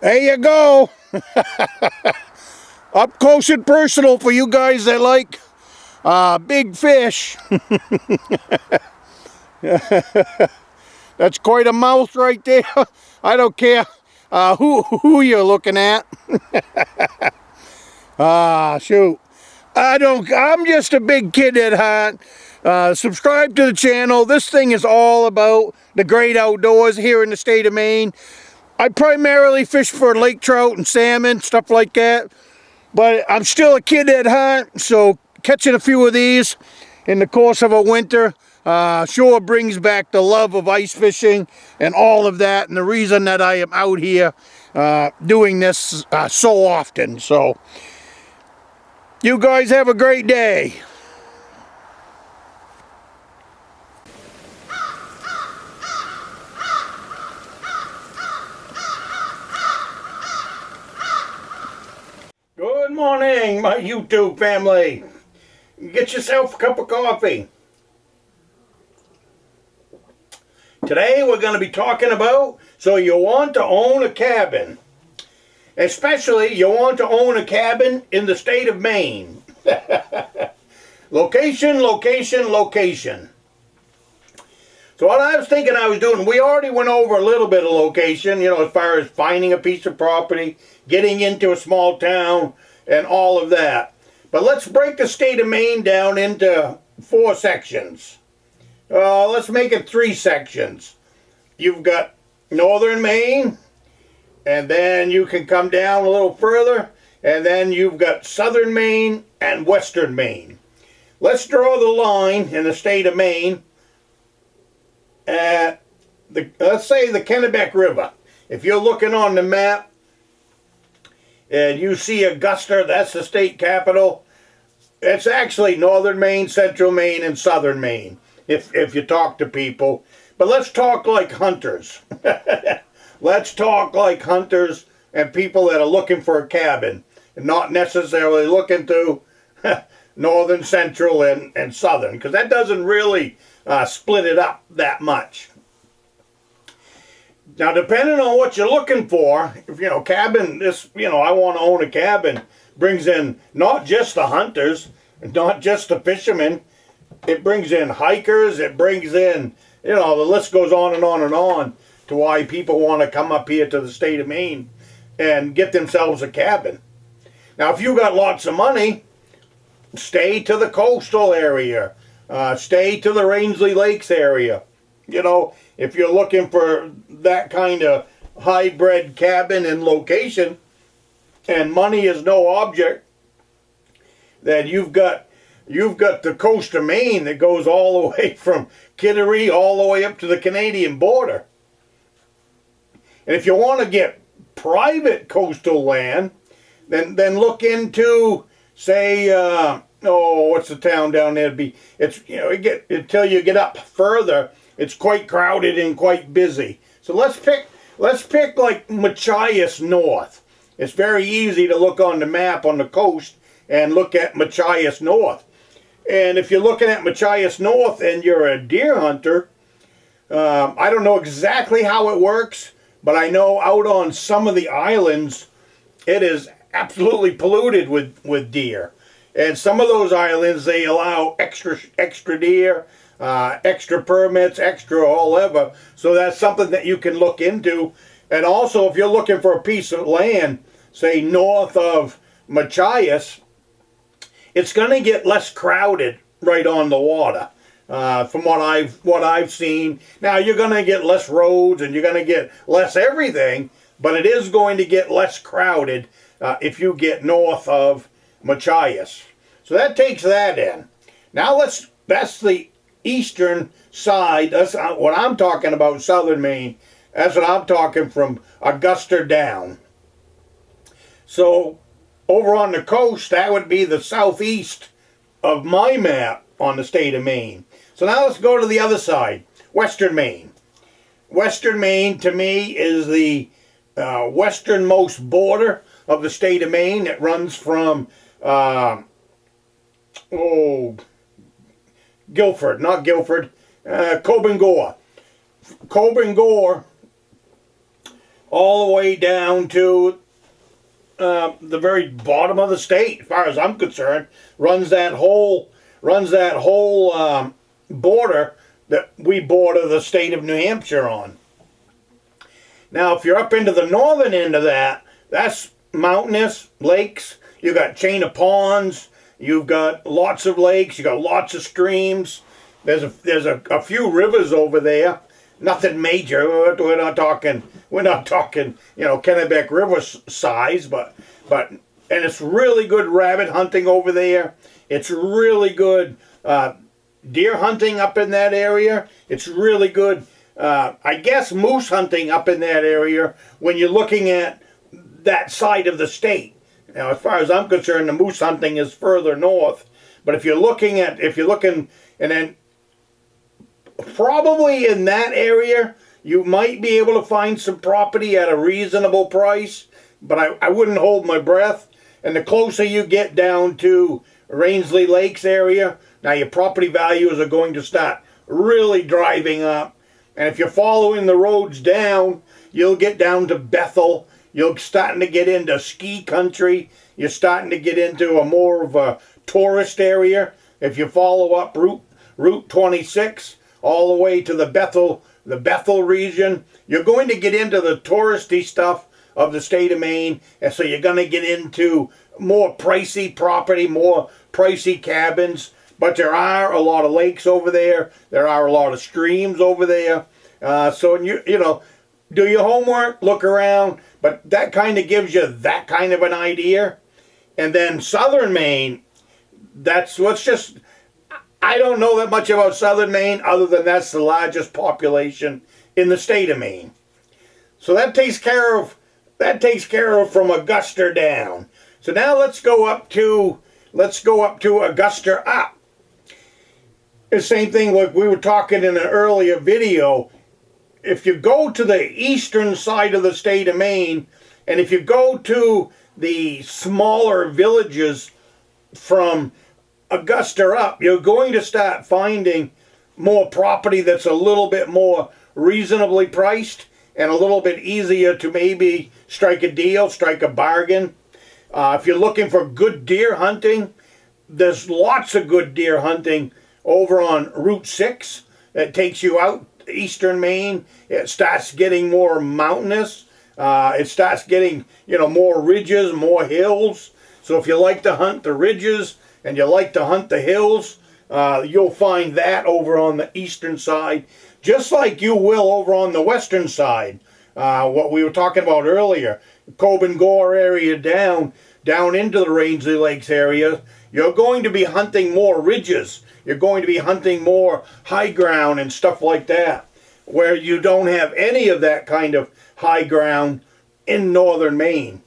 There you go. Up close and personal for you guys that like big fish. That's quite a mouth right there. I don't care who you're looking at. Shoot. I'm just a big kid at heart. Subscribe to the channel. This thing is all about the great outdoors here in the state of Maine. I primarily fish for lake trout and salmon, stuff like that. But I'm still a kid at heart, so catching a few of these in the course of a winter sure brings back the love of ice fishing and all of that, and the reason that I am out here doing this so often. So you guys have a great day. Good morning, my YouTube family. Get yourself a cup of coffee. Today we're going to be talking about, so you want to own a cabin. Especially you want to own a cabin in the state of Maine. Location, location, location. So what I was thinking I was doing, we already went over a little bit of location, you know, as far as finding a piece of property, getting into a small town, and all of that. But let's break the state of Maine down into 4 sections. Let's make it 3 sections. You've got Northern Maine, and then you can come down a little further, and then you've got Southern Maine and Western Maine. Let's draw the line in the state of Maine at let's say the Kennebec River. If you're looking on the map and you see Augusta, that's the state capital. It's actually Northern Maine, Central Maine, and Southern Maine, if you talk to people. But let's talk like hunters. Let's talk like hunters and people that are looking for a cabin, and not necessarily looking to Northern, Central, and Southern, because that doesn't really split it up that much. Now, depending on what you're looking for, if you know, cabin, this, you know, I want to own a cabin, brings in not just the hunters, not just the fishermen, it brings in hikers, it brings in, you know, the list goes on and on and on to why people want to come up here to the state of Maine and get themselves a cabin. Now, if you got lots of money, stay to the coastal area. Stay to the Rangeley Lakes area. You know, if you're looking for that kind of hybrid cabin and location, and money is no object, then you've got the coast of Maine that goes all the way from Kittery all the way up to the Canadian border. And if you want to get private coastal land, then look into, say, what's the town down there? It's, you know, until you get up further, it's quite crowded and quite busy. So let's pick like Machias North. It's very easy to look on the map on the coast and look at Machias North. And if you're looking at Machias North and you're a deer hunter, I don't know exactly how it works, but I know out on some of the islands, it is absolutely polluted with deer. And some of those islands, they allow extra deer, extra permits, extra all over. So that's something that you can look into. And also, if you're looking for a piece of land, say north of Machias, it's going to get less crowded right on the water. From what I've seen. Now, you're going to get less roads and you're going to get less everything, but it is going to get less crowded if you get north of Machias. So that takes that in. Now that's the eastern side. That's what I'm talking about, Southern Maine. That's what I'm talking from Augusta down. So over on the coast, that would be the southeast of my map on the state of Maine. So now let's go to the other side, Western Maine. Western Maine, to me, is the westernmost border of the state of Maine. It runs from Guilford, not Guilford, Cobb and Gore. Cobb and Gore all the way down to the very bottom of the state, as far as I'm concerned, runs that whole border that we border the state of New Hampshire on. Now, if you're up into the northern end of that, that's mountainous, lakes. You got chain of ponds. You've got lots of lakes. You got lots of streams. There's a few rivers over there. Nothing major. We're not talking. Kennebec River size, but and it's really good rabbit hunting over there. It's really good deer hunting up in that area. It's really good, I guess, moose hunting up in that area when you're looking at that side of the state. Now, as far as I'm concerned, the moose hunting is further north. But if you're looking, and then probably in that area, you might be able to find some property at a reasonable price, but I wouldn't hold my breath. And the closer you get down to Rangeley Lakes area, now your property values are going to start really driving up. And if you're following the roads down, you'll get down to Bethel. You're starting to get into ski country. You're starting to get into a more of a tourist area. If you follow up Route 26 all the way to the Bethel region, you're going to get into the touristy stuff of the state of Maine. And so you're going to get into more pricey property, more pricey cabins. But there are a lot of lakes over there. There are a lot of streams over there. So you know, do your homework, look around. But that kind of gives you that kind of an idea. And then Southern Maine, I don't know that much about Southern Maine other than that's the largest population in the state of Maine. So that takes care of from Augusta down. So now let's go up to Augusta up. The same thing like we were talking in an earlier video. If you go to the eastern side of the state of Maine, and if you go to the smaller villages from Augusta up, you're going to start finding more property that's a little bit more reasonably priced and a little bit easier to maybe strike a deal, strike a bargain. If you're looking for good deer hunting, there's lots of good deer hunting over on Route 6 that takes you out eastern Maine. It starts getting more mountainous. It starts getting, more ridges, more hills. So if you like to hunt the ridges and you like to hunt the hills, you'll find that over on the eastern side, just like you will over on the western side. What we were talking about earlier, Coben Gore area down into the Rangeley Lakes area, you're going to be hunting more ridges. You're going to be hunting more high ground and stuff like that, where you don't have any of that kind of high ground in Northern Maine.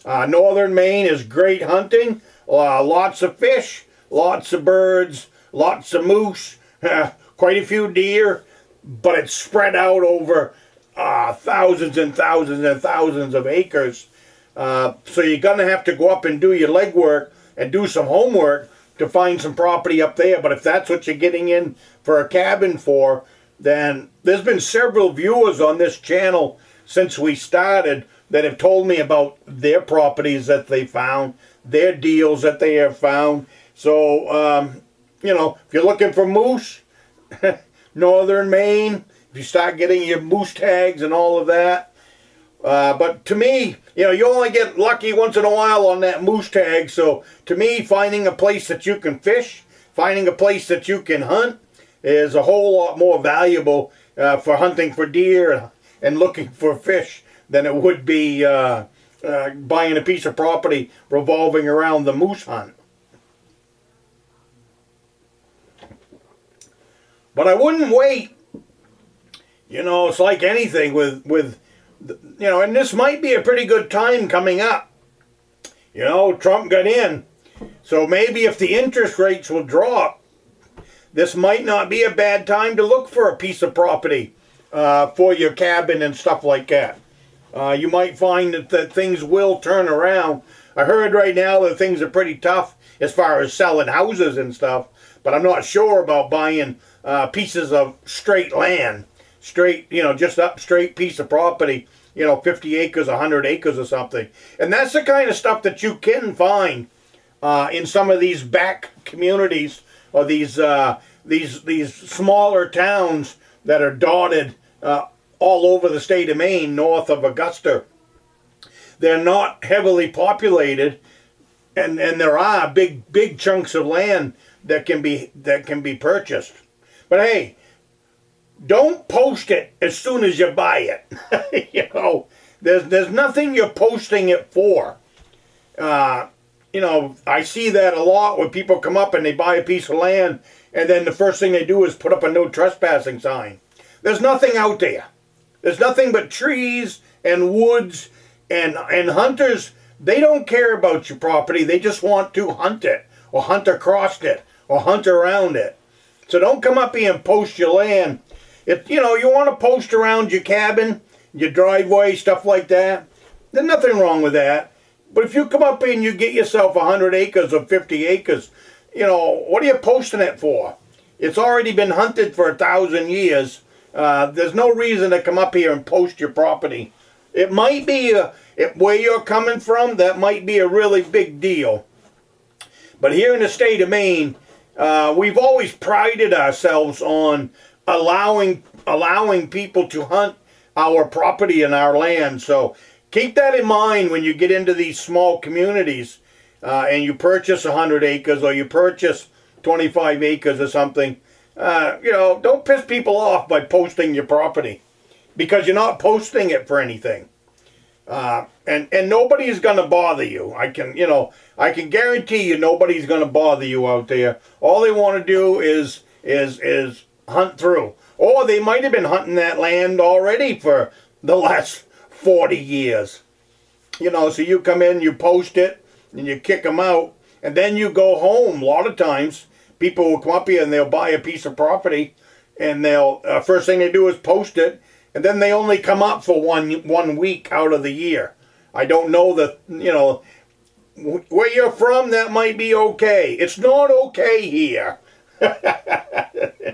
Northern Maine is great hunting, lots of fish, lots of birds, lots of moose, quite a few deer, but it's spread out over thousands and thousands and thousands of acres. So you're going to have to go up and do your legwork and do some homework to find some property up there. But if that's what you're getting in for a cabin for, then there's been several viewers on this channel since we started that have told me about their properties that they found, their deals that they have found. So, if you're looking for moose, Northern Maine, if you start getting your moose tags and all of that. But to me, you only get lucky once in a while on that moose tag. So to me, finding a place that you can fish, finding a place that you can hunt is a whole lot more valuable for hunting for deer and looking for fish than it would be buying a piece of property revolving around the moose hunt. But I wouldn't wait. It's like anything with and this might be a pretty good time coming up. Trump got in. So maybe if the interest rates will drop, this might not be a bad time to look for a piece of property for your cabin and stuff like that. You might find that things will turn around. I heard right now that things are pretty tough as far as selling houses and stuff, but I'm not sure about buying pieces of straight land. Straight, just up straight piece of property. 50 acres, 100 acres or something. And that's the kind of stuff that you can find in some of these back communities, or these smaller towns that are dotted all over the state of Maine, north of Augusta. They're not heavily populated, and there are big chunks of land that can be purchased. But hey, don't post it as soon as you buy it. There's nothing you're posting it for. I see that a lot when people come up and they buy a piece of land, and then the first thing they do is put up a no trespassing sign. There's nothing out there. There's nothing but trees and woods, and hunters, they don't care about your property. They just want to hunt it, or hunt across it, or hunt around it. So don't come up here and post your land. You want to post around your cabin, your driveway, stuff like that. There's nothing wrong with that. But if you come up here and you get yourself 100 acres or 50 acres, what are you posting it for? It's already been hunted for 1,000 years. There's no reason to come up here and post your property. It might be, where you're coming from, that might be a really big deal. But here in the state of Maine, we've always prided ourselves on allowing people to hunt our property and our land. So keep that in mind when you get into these small communities and you purchase 100 acres or you purchase 25 acres or something. Don't piss people off by posting your property, because you're not posting it for anything. And nobody's going to bother you. I can guarantee you nobody's going to bother you out there. All they want to do is hunt through. Or they might have been hunting that land already for the last 40 years. So you come in, you post it, and you kick them out, and then you go home. A lot of times, people will come up here and they'll buy a piece of property, and they'll first thing they do is post it, and then they only come up for one week out of the year. I don't know where you're from, that might be okay. It's not okay here.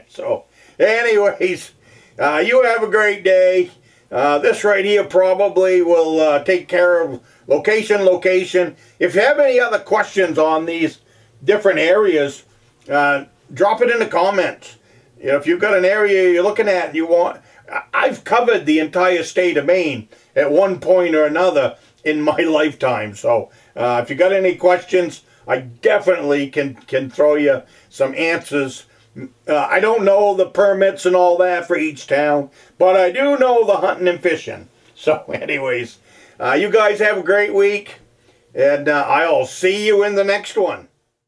So, anyways, you have a great day. This right here probably will take care of location. If you have any other questions on these different areas, drop it in the comments. If you've got an area you're looking at and you want, I've covered the entire state of Maine at one point or another in my lifetime. So if you got any questions, I definitely can throw you some answers. I don't know the permits and all that for each town, but I do know the hunting and fishing. So anyways, you guys have a great week, and I'll see you in the next one.